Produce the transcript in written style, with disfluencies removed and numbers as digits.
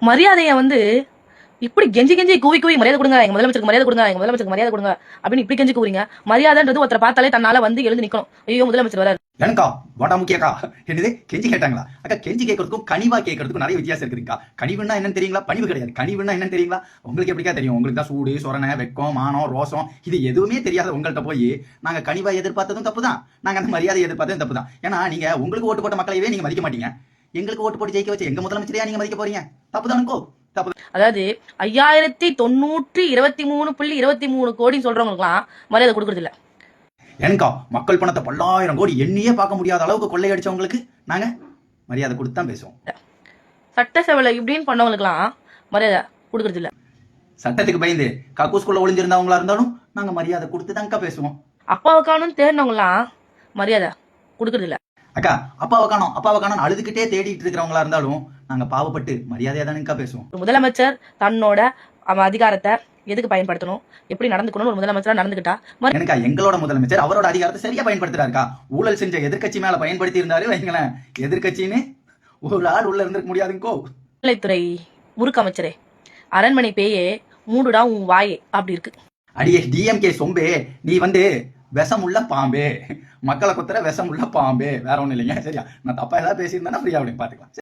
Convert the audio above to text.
மரியாதையை வந்து இப்படி கெஞ்சி கெஞ்சி கூவி கூவி மரியாதை கொடுங்க, எங்க முதலமைச்சருக்கு மரியாதை கொடுங்க, எங்க முதலமைச்சருக்கு மரியாதை கொடுங்க அப்படின்னு இப்படி கெஞ்சி கூறீங்க. மரியாதைன்றது ஒருத்தரை பார்த்தாலே தன்னால வந்து எழுந்து நிக்கணும். ஐயோ முதலமைச்சர் வராரு. எனக்கா வாடா முக்கியக்கா என்னது கெஞ்சி கேட்டாங்களா? அக்கா கெஞ்சி கேட்கறதுக்கும் கனிவா கேட்கறதுக்கும் நிறைய வித்தியாசம் இருக்குதுக்கா. கனிவுன்னா என்னன்னு தெரியுங்களா? பணிவு கிடையாது. கனிவுன்னா என்னன்னு தெரியுங்களா? உங்களுக்கு எப்படிக்கா தெரியும்? உங்களுக்கு தான் சூடு சொரணை வெக்கம் மானம் ரோசம் இது எதுவுமே தெரியாத உங்கள்கிட்ட போய் நாங்க கனிவா எதிர்பார்த்ததும் தப்பு தான், நாங்க அந்த மரியாதை எதிர்பார்த்ததும் தப்பு தான். ஏன்னா நீங்க உங்களுக்கு ஓட்டு போட்ட மக்களையே நீங்க மதிக்க மாட்டீங்க, எங்களுக்கு ஓட்டு போட்டு ஜெயிக்க வச்சு எங்க முதலமைச்சரையா நீங்க மதிக்க போறீங்க? தப்பு தானுக்கோ தப்பு. அதாவது 5923.23 கோடி சொல்றவங்களுக்குலாம் மரியாதை கொடுக்கறது இல்ல. எனக்கா மக்கள் பணத்தை 10,000 கோடி எண்ணியே பார்க்க முடியாத அளவுக்கு கொள்ளையடிச்சவங்களுக்கு நாங்க மரியாதை கொடுத்து தான் பேசுவோம். சட்டசபையில இப்படின்னு பண்ணவங்களுக்குலாம் மரியாதை கொடுக்கறது இல்ல. சட்டத்துக்கு பயந்து கக்கூஸ்குள்ள ஒளிஞ்சிருந்தவங்களா இருந்தாலும் நாங்க மரியாதை கொடுத்து தான்க்கா பேசுவோம். அப்பாவை காணும் தேடினவங்கலாம் மரியாதை கொடுக்கறது இல்ல. அக்கா அப்பாவை காணோம் அழுதுகிட்டே தேடிட்டு இருக்கிறவங்களா இருந்தாலும் நாங்க பாவப்பட்டு மரியாதையா தானுக்கா பேசுவோம். முதலமைச்சர் தன்னோட அதிகாரத்தை எதுக்கு பயன்படுத்தணும், எப்படி நடந்துக்கணும் ஒரு முதலமைச்சரா நடந்துக்கிட்டா எனக்கா எங்களோட முதலமைச்சர் அவரோட அதிகாரத்தை சரியா பயன்படுத்துறாருக்கா. ஊழல் செஞ்ச எதிர்கட்சி மேல பயன்படுத்தி இருந்தாரு வைங்களேன், எதிர்கட்சின்னு ஒரு ஆள் உள்ள இருந்திருக்க முடியாதுங்கோ. துறை முறுக்கு அமைச்சரே, அரண்மனை பேயே மூடுடா உன் வாயே அப்படி இருக்கு. அடியே டிஎம்கே சொம்பே, நீ வந்து விஷமுள்ள பாம்பே, மக்களை குத்துற விஷமுள்ள பாம்பே, வேற ஒண்ணும் இல்லைங்க. சரியா? நான் தப்பா ஏதாவது பேசியிருந்தேன்னா ஃப்ரீயா பாத்துக்கலாம்.